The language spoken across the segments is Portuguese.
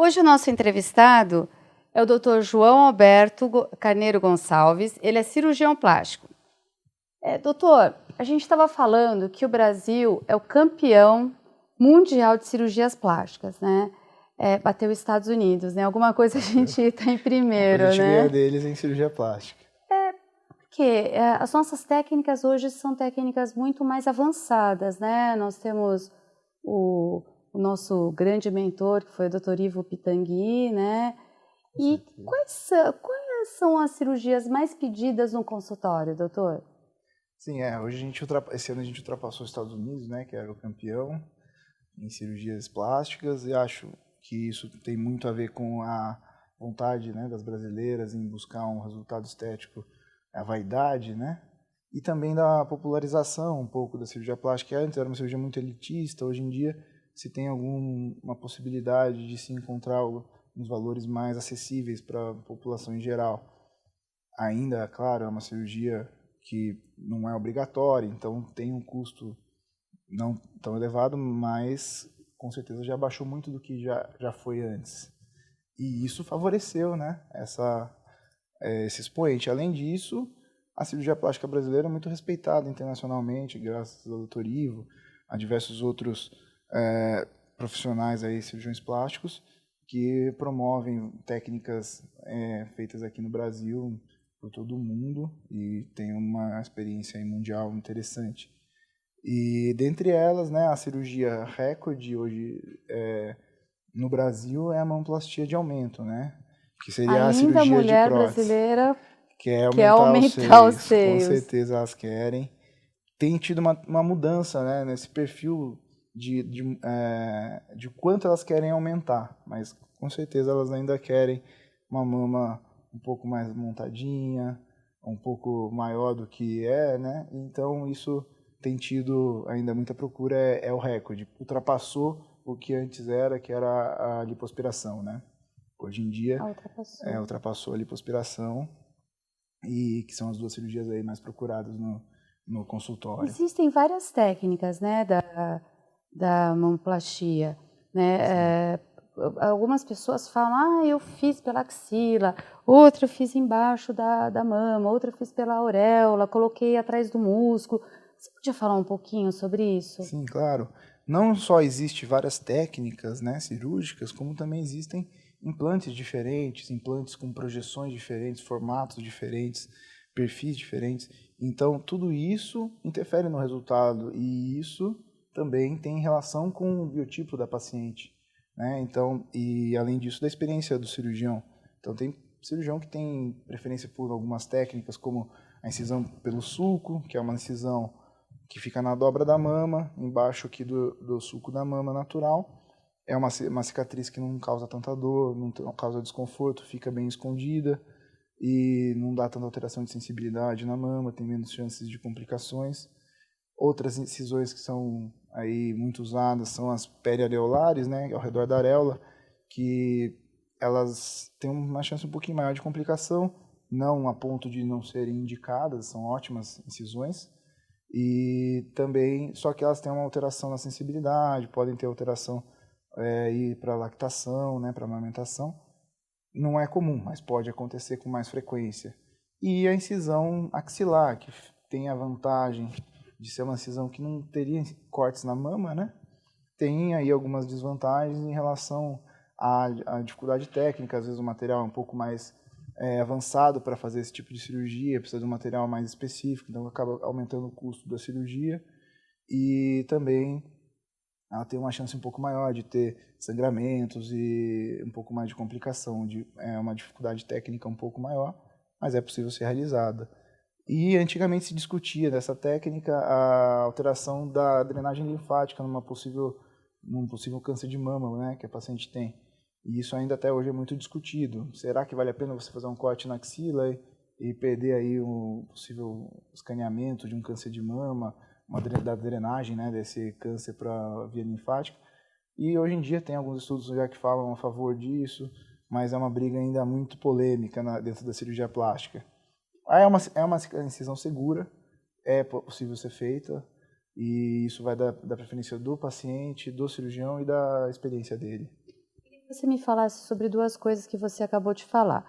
Hoje o nosso entrevistado é o Dr. João Alberto Carneiro Gonçalves, ele é cirurgião plástico. Doutor, a gente estava falando que o Brasil é o campeão mundial de cirurgias plásticas, né? Bateu os Estados Unidos, né? Alguma coisa a gente está em primeiro, a gente né? ganha deles em cirurgia plástica. Porque as nossas técnicas hoje são técnicas muito mais avançadas, né? Nós temos o nosso grande mentor, que foi o Dr. Ivo Pitangui, né? E quais são as cirurgias mais pedidas no consultório, doutor? Sim, hoje esse ano a gente ultrapassou os Estados Unidos, né, que era o campeão em cirurgias plásticas, e acho que isso tem muito a ver com a vontade, né, das brasileiras em buscar um resultado estético, a vaidade, né, e também da popularização um pouco da cirurgia plástica, que antes era uma cirurgia muito elitista, hoje em dia se tem alguma possibilidade de se encontrar uns valores mais acessíveis para a população em geral. Ainda, claro, é uma cirurgia que não é obrigatória, então tem um custo não tão elevado, mas com certeza já baixou muito do que já foi antes. E isso favoreceu, né, esse expoente. Além disso, a cirurgia plástica brasileira é muito respeitada internacionalmente, graças ao Dr. Ivo, a diversos outros profissionais aí, cirurgiões plásticos, que promovem técnicas feitas aqui no Brasil, por todo o mundo, e tem uma experiência mundial interessante. E dentre elas, né, a cirurgia recorde hoje no Brasil é a mamoplastia de aumento, né, que seria Ainda a cirurgia a mulher de prótese, brasileira quer aumentar os seios. Com seios. certeza elas querem. Tem tido uma mudança, né, nesse perfil de quanto elas querem aumentar, mas com certeza elas ainda querem uma mama um pouco mais montadinha, um pouco maior do que né? Então isso tem tido ainda muita procura, é o recorde. Ultrapassou o que antes era, que era a lipoaspiração, né? Hoje em dia ultrapassou a lipoaspiração, e que são as duas cirurgias aí mais procuradas no consultório. Existem várias técnicas, né, da mamoplastia, né? Algumas pessoas falam, eu fiz pela axila, outra eu fiz embaixo da mama, outra eu fiz pela auréola, coloquei atrás do músculo. Você podia falar um pouquinho sobre isso? Sim, claro. Não só existem várias técnicas, né, cirúrgicas, como também existem implantes diferentes, implantes com projeções diferentes, formatos diferentes, perfis diferentes. Então, tudo isso interfere no resultado, e isso também tem relação com o biotipo da paciente, né? Então, e além disso, da experiência do cirurgião. Então, tem cirurgião que tem preferência por algumas técnicas, como a incisão pelo sulco, que é uma incisão que fica na dobra da mama, embaixo aqui do sulco da mama natural. É uma cicatriz que não causa tanta dor, não causa desconforto, fica bem escondida e não dá tanta alteração de sensibilidade na mama, tem menos chances de complicações. Outras incisões que são aí muito usadas são as periareolares, né, ao redor da areola, que elas têm uma chance um pouquinho maior de complicação, não a ponto de não serem indicadas, são ótimas incisões, e também, só que elas têm uma alteração na sensibilidade, podem ter alteração para lactação, né, para amamentação. Não é comum, mas pode acontecer com mais frequência. E a incisão axilar, que tem a vantagem de ser uma incisão que não teria cortes na mama, né? Tem aí algumas desvantagens em relação à dificuldade técnica. Às vezes o material é um pouco mais avançado para fazer esse tipo de cirurgia, precisa de um material mais específico, então acaba aumentando o custo da cirurgia. E também ela tem uma chance um pouco maior de ter sangramentos e um pouco mais de complicação, uma dificuldade técnica um pouco maior, mas é possível ser realizada. E antigamente se discutia dessa técnica a alteração da drenagem linfática num possível câncer de mama, né, que a paciente tem. E isso ainda até hoje é muito discutido. Será que vale a pena você fazer um corte na axila e perder aí um possível escaneamento de um câncer de mama, da drenagem, né, desse câncer para a via linfática? E hoje em dia tem alguns estudos já que falam a favor disso, mas é uma briga ainda muito polêmica dentro da cirurgia plástica. É uma incisão segura, é possível ser feita, e isso vai da preferência do paciente, do cirurgião e da experiência dele. Você me falasse sobre duas coisas que você acabou de falar.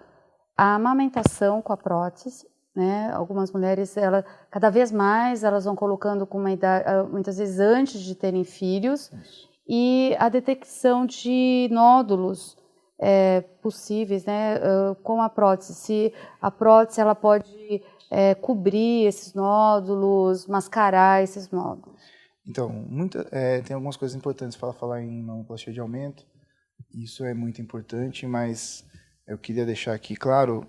A amamentação com a prótese, né? Algumas mulheres, cada vez mais, elas vão colocando com uma idade, muitas vezes antes de terem filhos, e a detecção de nódulos possíveis, né? Com a prótese. Se a prótese ela pode cobrir esses nódulos, mascarar esses nódulos. Então, tem algumas coisas importantes para falar em mamoplastia de aumento. Isso é muito importante, mas eu queria deixar aqui claro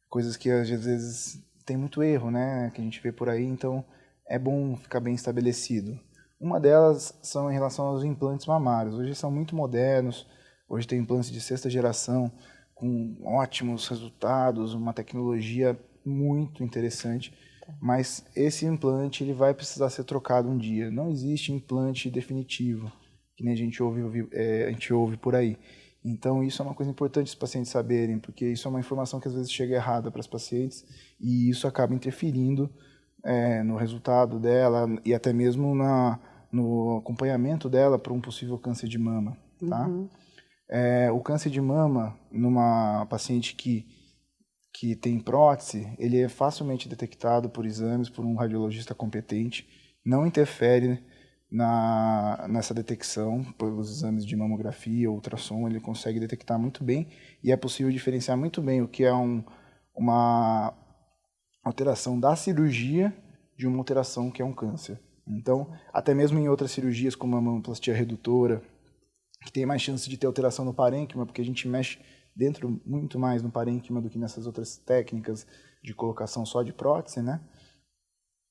coisas que às vezes tem muito erro, né, que a gente vê por aí, então é bom ficar bem estabelecido. Uma delas são em relação aos implantes mamários. Hoje são muito modernos, hoje tem implantes de sexta geração com ótimos resultados, uma tecnologia muito interessante, mas esse implante ele vai precisar ser trocado um dia. Não existe implante definitivo, que nem a gente ouve por aí. Então, isso é uma coisa importante os pacientes saberem, porque isso é uma informação que às vezes chega errada para as pacientes e isso acaba interferindo no resultado dela e até mesmo no acompanhamento dela para um possível câncer de mama. Tá? Uhum. O câncer de mama, numa paciente que tem prótese, ele é facilmente detectado por exames, por um radiologista competente, não interfere nessa detecção, pelos exames de mamografia ou ultrassom, ele consegue detectar muito bem e é possível diferenciar muito bem o que é uma alteração da cirurgia de uma alteração que é um câncer. Então, até mesmo em outras cirurgias, como a mamoplastia redutora, que tem mais chance de ter alteração no parênquima, porque a gente mexe dentro muito mais no parênquima do que nessas outras técnicas de colocação só de prótese, né?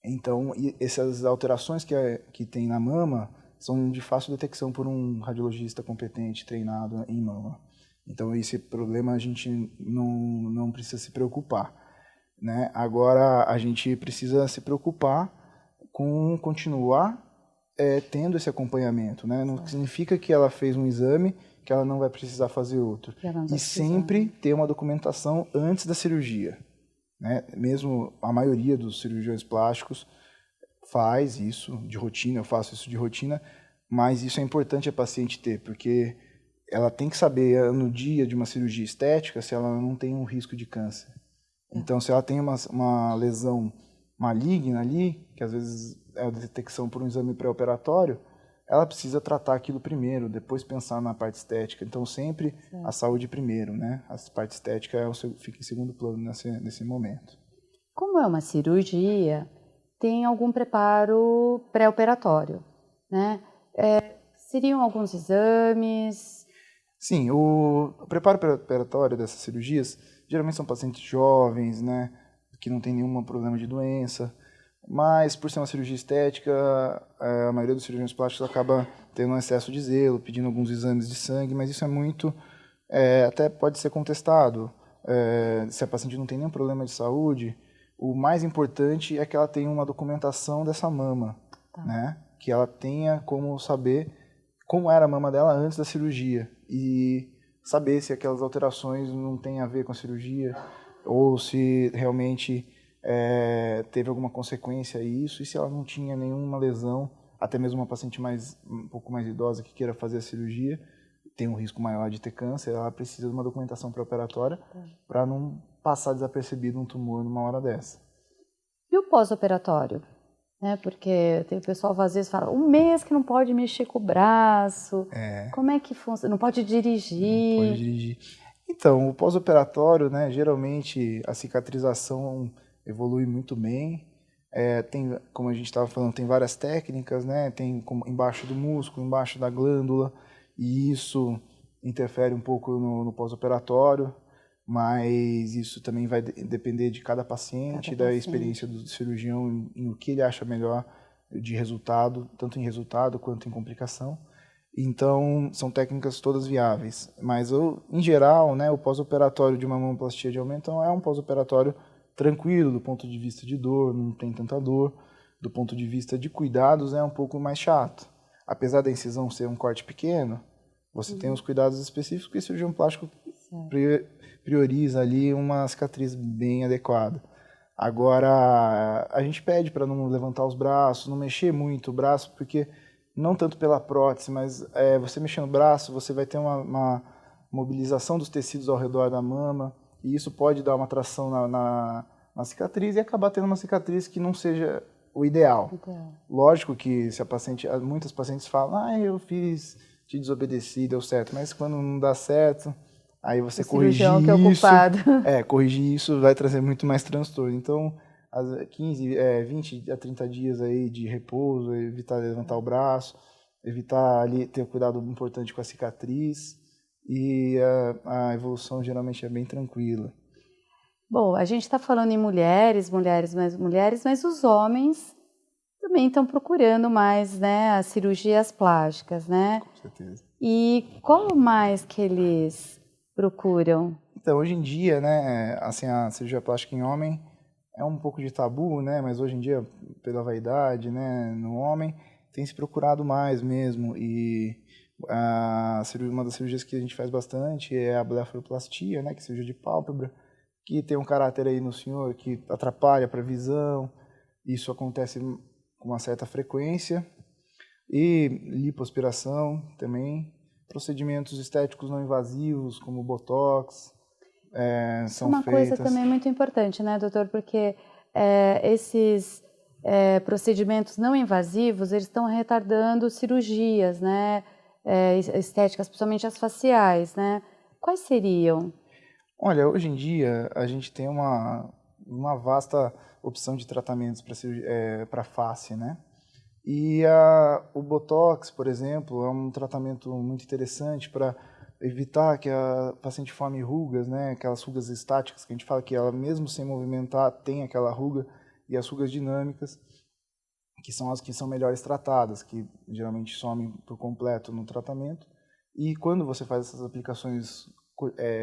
Então, essas alterações que tem na mama são de fácil detecção por um radiologista competente, treinado em mama. Então, esse problema a gente não precisa se preocupar, né? Agora, a gente precisa se preocupar com continuar tendo esse acompanhamento, né? Não significa que ela fez um exame que ela não vai precisar fazer outro. E sempre ter uma documentação antes da cirurgia. Né? Mesmo a maioria dos cirurgiões plásticos faz isso de rotina, eu faço isso de rotina, mas isso é importante a paciente ter, porque ela tem que saber no dia de uma cirurgia estética se ela não tem um risco de câncer. Então, se ela tem uma lesão maligna ali, que às vezes é a detecção por um exame pré-operatório, ela precisa tratar aquilo primeiro, depois pensar na parte estética. Então, sempre a saúde primeiro, né? A parte estética fica em segundo plano nesse momento. Como é uma cirurgia, tem algum preparo pré-operatório, né? Seriam alguns exames? Sim, o preparo pré-operatório dessas cirurgias, geralmente são pacientes jovens, né? Que não tem nenhum problema de doença. Mas, por ser uma cirurgia estética, a maioria dos cirurgiões plásticos acaba tendo um excesso de zelo, pedindo alguns exames de sangue, mas isso é muito, até pode ser contestado. Se a paciente não tem nenhum problema de saúde, o mais importante é que ela tenha uma documentação dessa mama, né? Que ela tenha como saber como era a mama dela antes da cirurgia e saber se aquelas alterações não têm a ver com a cirurgia ou se realmente teve alguma consequência a isso, e se ela não tinha nenhuma lesão, até mesmo uma paciente um pouco mais idosa que queira fazer a cirurgia, tem um risco maior de ter câncer, ela precisa de uma documentação pré-operatória para não passar desapercebido um tumor numa hora dessa. E o pós-operatório? Porque tem o pessoal às vezes fala, um mês que não pode mexer com o braço, como é que funciona? Não pode dirigir? Não pode dirigir. Então, o pós-operatório, né, geralmente a cicatrização evolui muito bem. Tem, como a gente estava falando, tem várias técnicas, né? Tem embaixo do músculo, embaixo da glândula, e isso interfere um pouco no pós-operatório, mas isso também vai depender de cada paciente, da experiência do cirurgião em o que ele acha melhor de resultado, tanto em resultado quanto em complicação. Então, são técnicas todas viáveis. Mas, em geral, né, o pós-operatório de uma mamoplastia de aumento é um pós-operatório tranquilo do ponto de vista de dor, não tem tanta dor. Do ponto de vista de cuidados, é um pouco mais chato. Apesar da incisão ser um corte pequeno, você tem os cuidados específicos que o cirurgião plástico prioriza ali uma cicatriz bem adequada. Agora, a gente pede para não levantar os braços, não mexer muito o braço, porque não tanto pela prótese, mas você mexer no braço, você vai ter uma mobilização dos tecidos ao redor da mama, e isso pode dar uma tração na cicatriz e acabar tendo uma cicatriz que não seja o ideal. Lógico que se muitas pacientes falam, eu te desobedeci, deu certo, mas quando não dá certo, aí você corrigir que é isso, ocupado. corrigir isso vai trazer muito mais transtorno. Então, 20 a 30 dias aí de repouso, evitar levantar o braço, evitar ali ter cuidado importante com a cicatriz, e a evolução geralmente é bem tranquila. Bom, a gente está falando em mulheres, mas os homens também estão procurando mais, né, as cirurgias plásticas, né? Com certeza. E qual mais que eles procuram? Então, hoje em dia, né, assim, a cirurgia plástica em homem é um pouco de tabu, né, mas hoje em dia, pela vaidade, né, no homem, tem se procurado mais mesmo, e uma das cirurgias que a gente faz bastante é a blefaroplastia, né, que é a cirurgia de pálpebra, que tem um caráter aí no senhor que atrapalha para a visão, isso acontece com uma certa frequência, e lipoaspiração também, procedimentos estéticos não invasivos, como botox, são Uma coisa feitas. também muito importante, né, doutor, porque esses procedimentos não invasivos, eles estão retardando cirurgias, né, estéticas, principalmente as faciais, né? Quais seriam? Olha, hoje em dia a gente tem uma vasta opção de tratamentos para face, né? E o Botox, por exemplo, é um tratamento muito interessante para evitar que a paciente forme rugas, né? Aquelas rugas estáticas que a gente fala que ela mesmo sem movimentar tem aquela ruga, e as rugas dinâmicas, que são as que são melhores tratadas, que geralmente somem por completo no tratamento. E quando você faz essas aplicações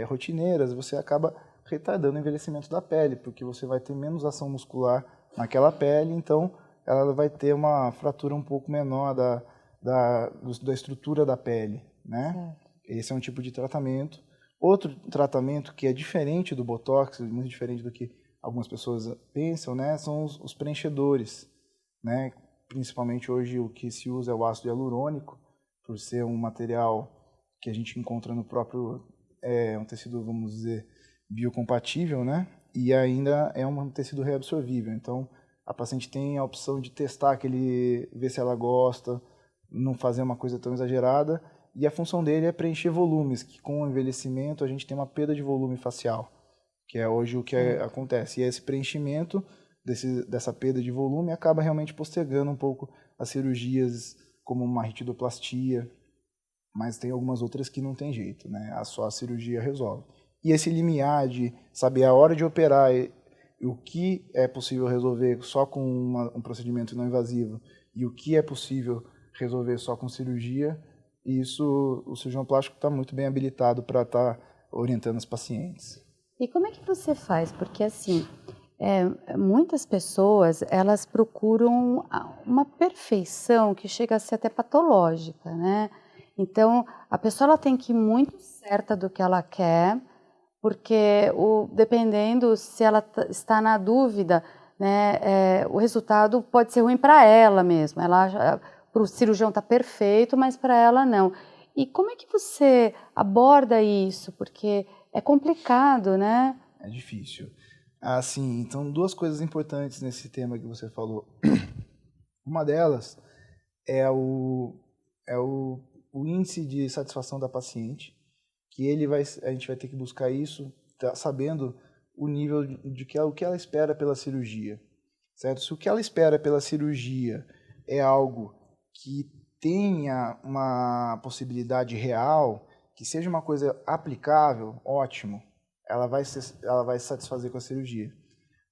rotineiras, você acaba retardando o envelhecimento da pele, porque você vai ter menos ação muscular naquela pele, então ela vai ter uma fratura um pouco menor da estrutura da pele, né? Certo. Esse é um tipo de tratamento. Outro tratamento que é diferente do Botox, muito diferente do que algumas pessoas pensam, né, são os preenchedores, né? Principalmente hoje o que se usa é o ácido hialurônico, por ser um material que a gente encontra no próprio, um tecido, vamos dizer, biocompatível, né? E ainda é um tecido reabsorvível. Então, a paciente tem a opção de testar ver se ela gosta, não fazer uma coisa tão exagerada. E a função dele é preencher volumes, que com o envelhecimento a gente tem uma perda de volume facial, que é hoje o que acontece. E esse preenchimento dessa perda de volume acaba realmente postergando um pouco as cirurgias, como uma ritidoplastia, mas tem algumas outras que não tem jeito, né? Só a cirurgia resolve. E esse limiar de saber a hora de operar e o que é possível resolver só com um procedimento não invasivo e o que é possível resolver só com cirurgia, isso o cirurgião plástico está muito bem habilitado para estar orientando os pacientes. E como é que você faz? Porque assim, muitas pessoas, elas procuram uma perfeição que chega a ser até patológica, né? Então, a pessoa ela tem que ir muito certa do que ela quer, porque dependendo se ela está na dúvida, né, o resultado pode ser ruim para ela mesmo. Para o cirurgião está perfeito, mas para ela não. E como é que você aborda isso? Porque é complicado, né? É difícil. Assim, então, duas coisas importantes nesse tema que você falou. Uma delas é o índice de satisfação da paciente, que a gente vai ter que buscar isso sabendo o nível o que ela espera pela cirurgia, certo? Se o que ela espera pela cirurgia é algo que tenha uma possibilidade real, que seja uma coisa aplicável, ótimo, ela vai se satisfazer com a cirurgia.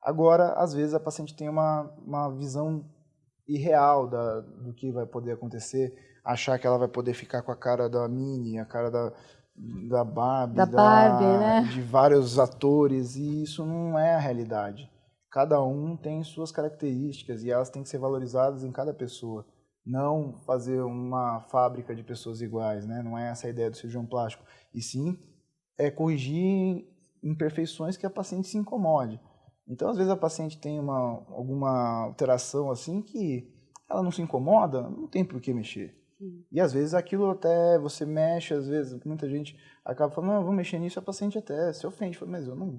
Agora, às vezes, a paciente tem uma visão irreal do que vai poder acontecer, achar que ela vai poder ficar com a cara da Minnie, a cara da Barbie, né? de vários atores, e isso não é a realidade. Cada um tem suas características e elas têm que ser valorizadas em cada pessoa. Não fazer uma fábrica de pessoas iguais, né? Não é essa a ideia do cirurgião plástico. E sim, corrigir imperfeições que a paciente se incomode. Então, às vezes, a paciente tem alguma alteração assim que ela não se incomoda, não tem por que mexer. E às vezes aquilo até você mexe, às vezes muita gente acaba falando, não, eu vou mexer nisso, a paciente até se ofende, fala, mas eu não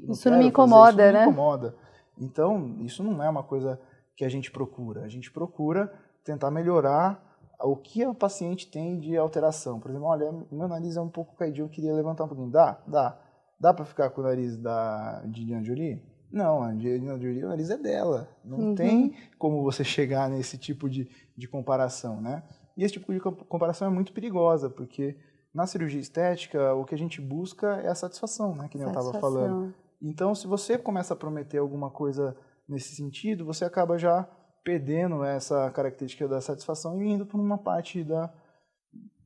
Isso quero não me fazer, incomoda, isso não né? me incomoda. Então, isso não é uma coisa que a gente procura tentar melhorar o que o paciente tem de alteração. Por exemplo, olha, meu nariz é um pouco caidinho, eu queria levantar um pouquinho. Dá para ficar com o nariz da Angelina Jolie? Não, a Angelina Jolie, o nariz é dela. Não tem como você chegar nesse tipo de comparação, né? E esse tipo de comparação é muito perigosa, porque na cirurgia estética o que a gente busca é a satisfação, né? Que nem eu estava falando. Então, se você começa a prometer alguma coisa nesse sentido, você acaba já perdendo essa característica da satisfação e indo por uma parte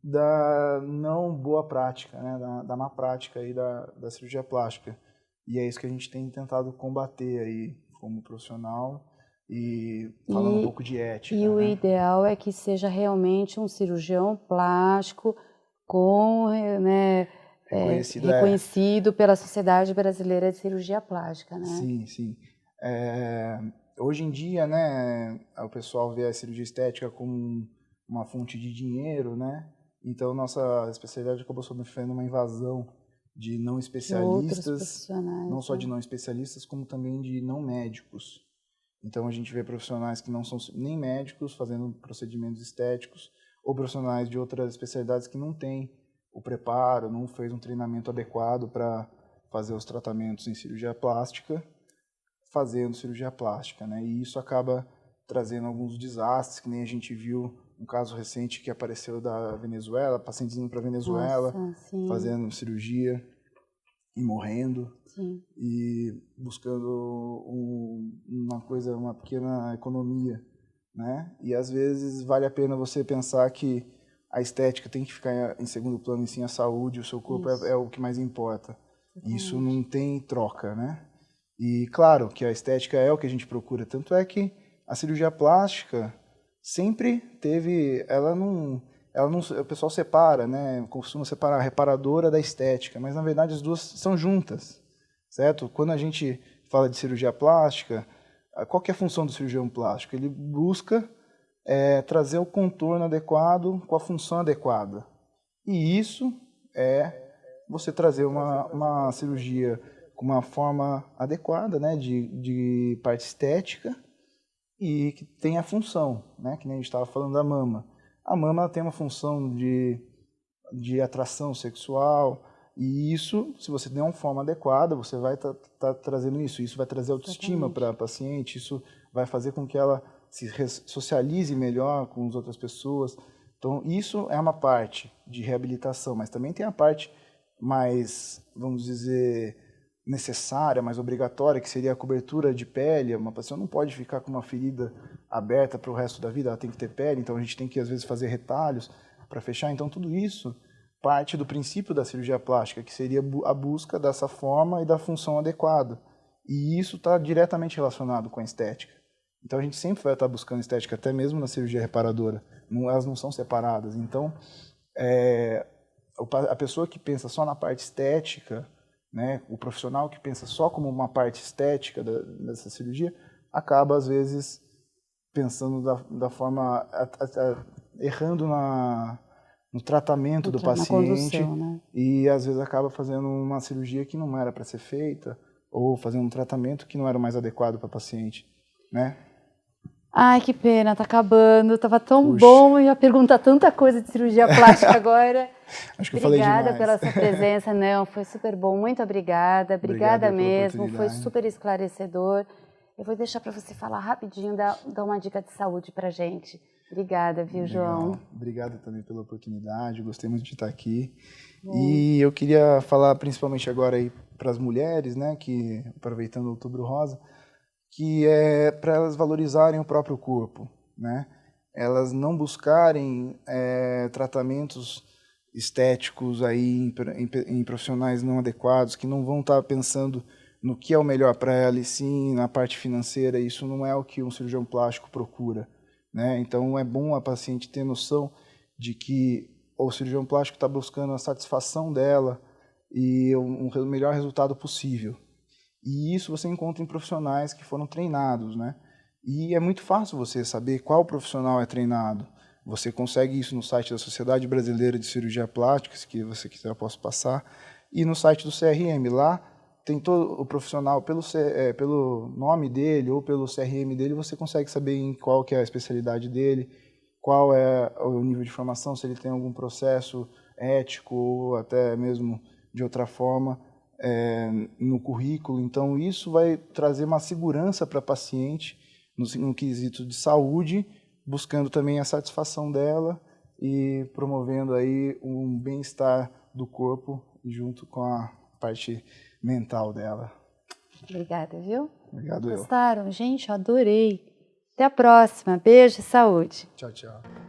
da não boa prática, né? Da má prática aí da cirurgia plástica. E é isso que a gente tem tentado combater aí como profissional e falando um pouco de ética. E o ideal é que seja realmente um cirurgião plástico com, né, reconhecido pela Sociedade Brasileira de Cirurgia Plástica, né? Sim, sim. Hoje em dia, né, o pessoal vê a cirurgia estética como uma fonte de dinheiro, né? Então, nossa especialidade acabou sofrendo uma invasão de não especialistas, não só de não especialistas, como também de não médicos. Então, a gente vê profissionais que não são nem médicos fazendo procedimentos estéticos, ou profissionais de outras especialidades que não têm o preparo, não fez um treinamento adequado para fazer os tratamentos em cirurgia plástica, fazendo cirurgia plástica, né? E isso acaba trazendo alguns desastres, que nem a gente viu um caso recente que apareceu da Venezuela, pacientes indo para a Venezuela, fazendo cirurgia e morrendo, e buscando uma pequena economia, né? E às vezes vale a pena você pensar que a estética tem que ficar em segundo plano, e sim a saúde, o seu corpo é o que mais importa. Isso não tem troca, né? E claro que a estética é o que a gente procura, tanto é que a cirurgia plástica sempre teve, o pessoal separa, né? Costuma separar a reparadora da estética, mas na verdade as duas são juntas, certo? Quando a gente fala de cirurgia plástica, qual que é a função do cirurgião plástico? Ele busca trazer o contorno adequado com a função adequada. E isso é você trazer uma cirurgia com uma forma adequada, né, de parte estética e que tem a função, né, que nem a gente estava falando da mama. A mama ela tem uma função de atração sexual e isso, se você der uma forma adequada, você vai tá trazendo isso. Isso vai trazer autoestima para a paciente, isso vai fazer com que ela se socialize melhor com as outras pessoas. Então, isso é uma parte de reabilitação, mas também tem a parte mais, vamos dizer, necessária, mais obrigatória, que seria a cobertura de pele. Uma pessoa não pode ficar com uma ferida aberta para o resto da vida, ela tem que ter pele, então a gente tem que, às vezes, fazer retalhos para fechar. Então, tudo isso parte do princípio da cirurgia plástica, que seria a busca dessa forma e da função adequada. E isso está diretamente relacionado com a estética. Então, a gente sempre vai estar buscando estética, até mesmo na cirurgia reparadora. Elas não são separadas. Então, a pessoa que pensa só na parte estética, né, o profissional que pensa só como uma parte estética dessa cirurgia, acaba, às vezes, pensando da forma... errando no tratamento do paciente, condução, né? E, às vezes, acaba fazendo uma cirurgia que não era para ser feita, ou fazendo um tratamento que não era o mais adequado para o paciente, né? Ai, que pena, tá acabando. Tava tão bom, eu ia perguntar tanta coisa de cirurgia plástica agora. Acho que eu falei demais. Obrigada pela sua presença, não, foi super bom, muito obrigada. Obrigada mesmo, foi super esclarecedor. Eu vou deixar para você falar rapidinho, dar uma dica de saúde pra gente. Obrigada, viu, Legal. João? Obrigado também pela oportunidade, eu gostei muito de estar aqui. E eu queria falar principalmente agora aí para as mulheres, né, que aproveitando o Outubro Rosa, que é para elas valorizarem o próprio corpo, né? Elas não buscarem tratamentos estéticos aí em profissionais não adequados, que não vão estar pensando no que é o melhor para ela, e sim na parte financeira. Isso não é o que um cirurgião plástico procura, né? Então é bom a paciente ter noção de que o cirurgião plástico está buscando a satisfação dela e o melhor resultado possível. E isso você encontra em profissionais que foram treinados, né? E é muito fácil você saber qual profissional é treinado. Você consegue isso no site da Sociedade Brasileira de Cirurgia Plástica, se você quiser eu posso passar, e no site do CRM. Lá tem todo o profissional, pelo nome dele ou pelo CRM dele, você consegue saber em qual que é a especialidade dele, qual é o nível de formação, se ele tem algum processo ético ou até mesmo de outra forma no currículo. Então, isso vai trazer uma segurança para a paciente no quesito de saúde, buscando também a satisfação dela e promovendo aí um bem-estar do corpo junto com a parte mental dela. Obrigada, viu? Obrigado. Gostaram? Gente, eu adorei. Até a próxima. Beijo e saúde. Tchau, tchau.